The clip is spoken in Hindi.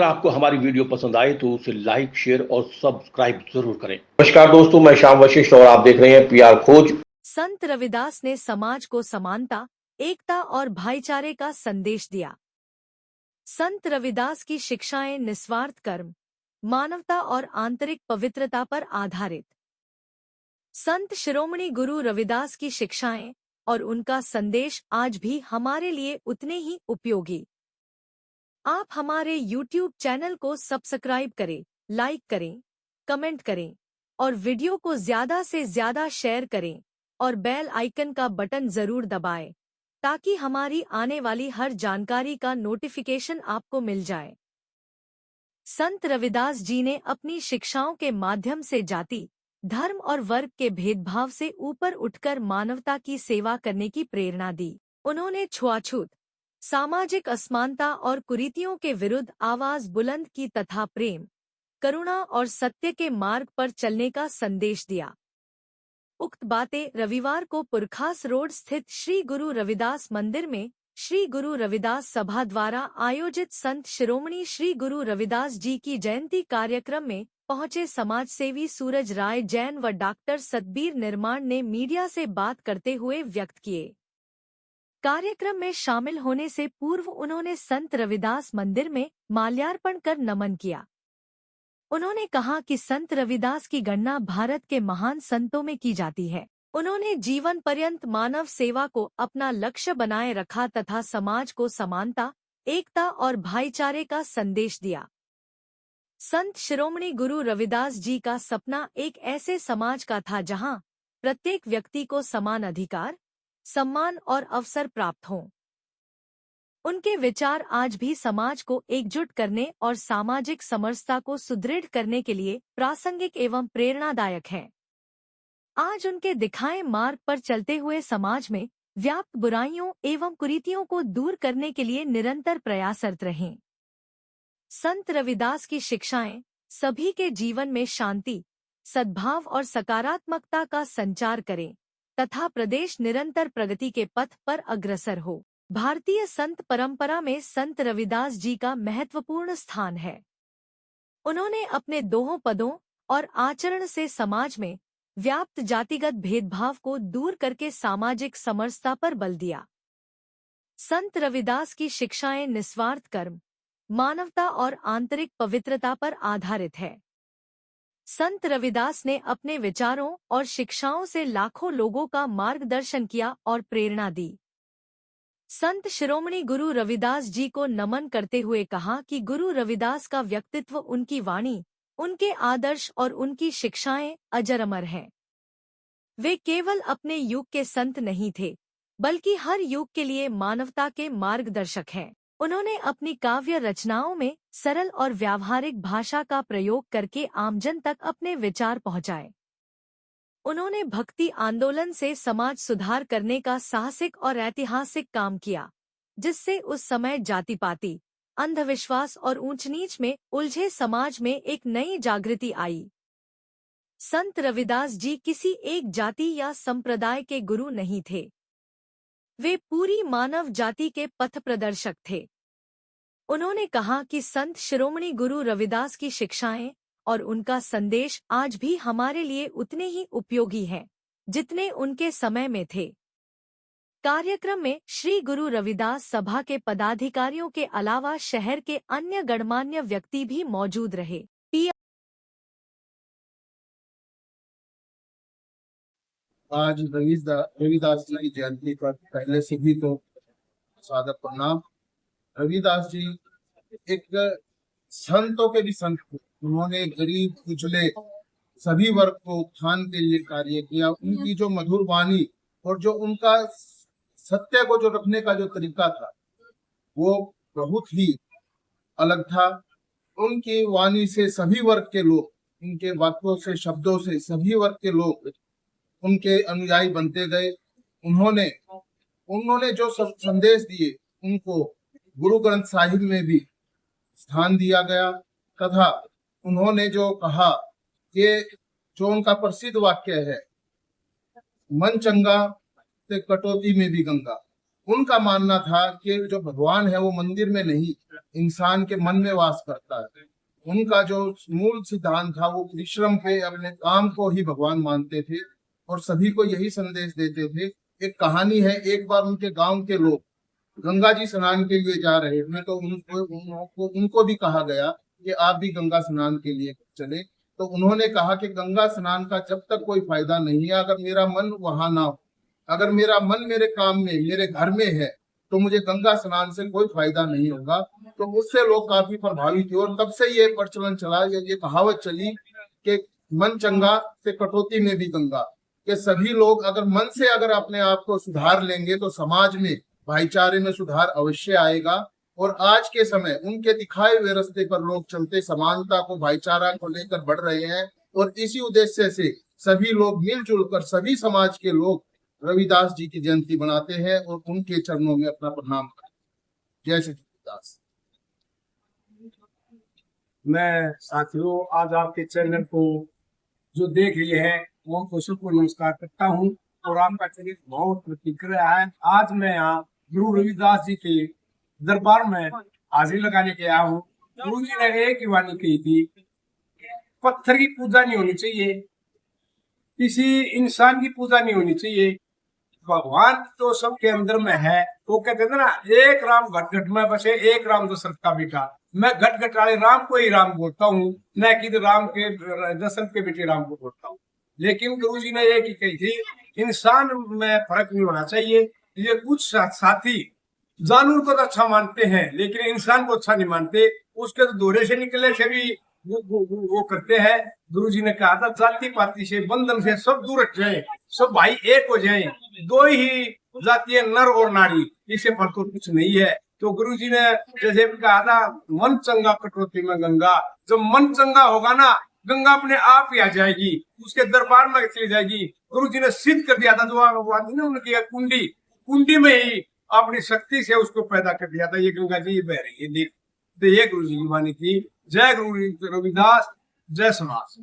अगर आपको हमारी वीडियो पसंद आए तो उसे लाइक, शेयर और सब्सक्राइब जरूर करें। नमस्कार दोस्तों, मैं श्याम वशिष्ठ और आप देख रहे हैं पीआर खोज। संत रविदास ने समाज को समानता, एकता और भाईचारे का संदेश दिया। संत रविदास की शिक्षाएं निस्वार्थ कर्म, मानवता और आंतरिक पवित्रता पर आधारित। संत शिरोमणि गुरु रविदास की शिक्षाएं और उनका संदेश आज भी हमारे लिए उतने ही उपयोगी। आप हमारे YouTube चैनल को सब्सक्राइब करें, लाइक करें, कमेंट करें और वीडियो को ज्यादा से ज्यादा शेयर करें और बेल आइकन का बटन जरूर दबाएं ताकि हमारी आने वाली हर जानकारी का नोटिफिकेशन आपको मिल जाए। संत रविदास जी ने अपनी शिक्षाओं के माध्यम से जाति, धर्म और वर्ग के भेदभाव से ऊपर उठकर मानवता की सेवा करने की प्रेरणा दी। उन्होंने छुआछूत, सामाजिक असमानता और कुरीतियों के विरुद्ध आवाज बुलंद की तथा प्रेम, करुणा और सत्य के मार्ग पर चलने का संदेश दिया। उक्त बातें रविवार को पुरखास रोड स्थित श्री गुरु रविदास मंदिर में श्री गुरु रविदास सभा द्वारा आयोजित संत शिरोमणि श्री गुरु रविदास जी की जयंती कार्यक्रम में पहुंचे समाजसेवी सूरज राय जैन व डॉक्टर सतबीर निर्माण ने मीडिया से बात करते हुए व्यक्त किए। कार्यक्रम में शामिल होने से पूर्व उन्होंने संत रविदास मंदिर में माल्यार्पण कर नमन किया। उन्होंने कहा कि संत रविदास की गणना भारत के महान संतों में की जाती है। उन्होंने जीवन पर्यंत मानव सेवा को अपना लक्ष्य बनाए रखा तथा समाज को समानता, एकता और भाईचारे का संदेश दिया। संत शिरोमणि गुरु रविदास जी का सपना एक ऐसे समाज का था जहां प्रत्येक व्यक्ति को समान अधिकार, सम्मान और अवसर प्राप्त हों। उनके विचार आज भी समाज को एकजुट करने और सामाजिक समरसता को सुदृढ़ करने के लिए प्रासंगिक एवं प्रेरणादायक हैं। आज उनके दिखाए मार्ग पर चलते हुए समाज में व्याप्त बुराइयों एवं कुरीतियों को दूर करने के लिए निरंतर प्रयासरत रहें। संत रविदास की शिक्षाएं सभी के जीवन में शांति, सद्भाव और सकारात्मकता का संचार करें तथा प्रदेश निरंतर प्रगति के पथ पर अग्रसर हो। भारतीय संत परंपरा में संत रविदास जी का महत्वपूर्ण स्थान है। उन्होंने अपने दोहों पदों और आचरण से समाज में व्याप्त जातिगत भेदभाव को दूर करके सामाजिक समरसता पर बल दिया। संत रविदास की शिक्षाएं निस्वार्थ कर्म, मानवता और आंतरिक पवित्रता पर आधारित है। संत रविदास ने अपने विचारों और शिक्षाओं से लाखों लोगों का मार्गदर्शन किया और प्रेरणा दी। संत शिरोमणि गुरु रविदास जी को नमन करते हुए कहा कि गुरु रविदास का व्यक्तित्व, उनकी वाणी, उनके आदर्श और उनकी शिक्षाएं अजर अमर हैं। वे केवल अपने युग के संत नहीं थे, बल्कि हर युग के लिए मानवता के मार्गदर्शक हैं। उन्होंने अपनी काव्य रचनाओं में सरल और व्यावहारिक भाषा का प्रयोग करके आमजन तक अपने विचार पहुंचाए। उन्होंने भक्ति आंदोलन से समाज सुधार करने का साहसिक और ऐतिहासिक काम किया, जिससे उस समय जाति-पाति, अंधविश्वास और ऊंच नीच में उलझे समाज में एक नई जागृति आई। संत रविदास जी किसी एक जाति या संप्रदाय के गुरु नहीं थे। वे पूरी मानव जाति के पथ प्रदर्शक थे। उन्होंने कहा कि संत शिरोमणि गुरु रविदास की शिक्षाएं और उनका संदेश आज भी हमारे लिए उतने ही उपयोगी हैं, जितने उनके समय में थे। कार्यक्रम में श्री गुरु रविदास सभा के पदाधिकारियों के अलावा शहर के अन्य गणमान्य व्यक्ति भी मौजूद रहे। आज रविदास जी की जयंती पर पहले से भी तो सादर प्रणाम। रविदास जी एक संतों के भी संत थे। उन्होंने गरीब, कुचले सभी वर्ग को उत्थान के लिए कार्य किया। उनकी जो मधुर वाणी और जो उनका सत्य को जो रखने का जो तरीका था वो बहुत ही अलग था। उनकी वाणी से सभी वर्ग के लोग, उनके वाक्यों से, शब्दों से सभी वर्ग के लोग उनके अनुयायी बनते गए। उन्होंने जो संदेश दिए उनको गुरु ग्रंथ साहिब में भी स्थान दिया गया तथा उन्होंने जो कहा कि जो उनका प्रसिद्ध वाक्य है, मन चंगा ते कटौती में भी गंगा, उनका मानना था कि जो भगवान है वो मंदिर में नहीं, इंसान के मन में वास करता है। उनका जो मूल सिद्धांत था वो परिश्रम पे, अपने काम को ही भगवान मानते थे और सभी को यही संदेश देते थे। एक कहानी है, एक बार उनके गांव के लोग गंगा जी स्नान के लिए जा रहे थे, तो उनको भी कहा गया कि आप भी गंगा स्नान के लिए चले। तो उन्होंने कहा कि गंगा स्नान का जब तक कोई फायदा नहीं है अगर मेरा मन वहां ना हो, अगर मेरा मन मेरे काम में, मेरे घर में है, तो मुझे गंगा स्नान से कोई फायदा नहीं होगा। तो उससे लोग काफी प्रभावित हुए और तब से ये प्रचलन चला, ये कहावत चली कि मन चंगा से कटौती में भी गंगा, कि सभी लोग अगर मन से अगर अपने आप को सुधार लेंगे तो समाज में, भाईचारे में सुधार अवश्य आएगा। और आज के समय उनके दिखाए हुए रास्ते पर लोग चलते समानता को, भाईचारा को लेकर बढ़ रहे हैं और इसी उद्देश्य से सभी लोग मिलजुल कर, सभी समाज के लोग रविदास जी की जयंती बनाते हैं और उनके चरणों में अपना प्रणाम करते हैं। जय श्री रविदास। मैं साथियों आज आपके चैनल को जो देख रहे हैं वो उनको सबको नमस्कार करता हूँ और आपका चैनल बहुत प्रगति कर रहा है। आज मैं यहाँ गुरु रविदास जी के दरबार में हाजिरी लगाने के आया हूँ। गुरु जी ने एक ही वाणी कही थी, पत्थर की पूजा नहीं होनी चाहिए, किसी इंसान की पूजा नहीं होनी चाहिए, भगवान तो सबके अंदर में है। वो कहते थे ना, एक राम घट घट में बसे, एक राम दशरथ का बेटा। मैं घट घट वाले राम को ही राम बोलता हूँ, न कि राम के दशरथ के बेटे राम को बोलता हूँ। लेकिन गुरु जी ने एक ही कही थी, इंसान में फर्क नहीं होना चाहिए। ये कुछ साथी जानवर को तो अच्छा मानते हैं लेकिन इंसान को अच्छा नहीं मानते, उसके तो दोरे से निकले से भी वो करते हैं। गुरु जी ने कहा था, जाति पाति से, बंधन से सब दूर हट जाए, सब भाई एक हो जाए, दो ही जाति है, नर और नारी, इससे फर्क कुछ नहीं है। तो गुरु जी ने जैसे कहा था, मन चंगा कटौती में गंगा। जब मन चंगा होगा ना, गंगा अपने आप ही आ जाएगी, उसके दरबार में चली जाएगी। गुरु जी ने सिद्ध कर दिया था, जो आदमी ने उनकी कुंडी में ही अपनी शक्ति से उसको पैदा कर दिया था। ये गंगा जी बह रही है, देख। तो ये गुरु जी की वाणी थी। जय गुरु रविदास, जय समाज।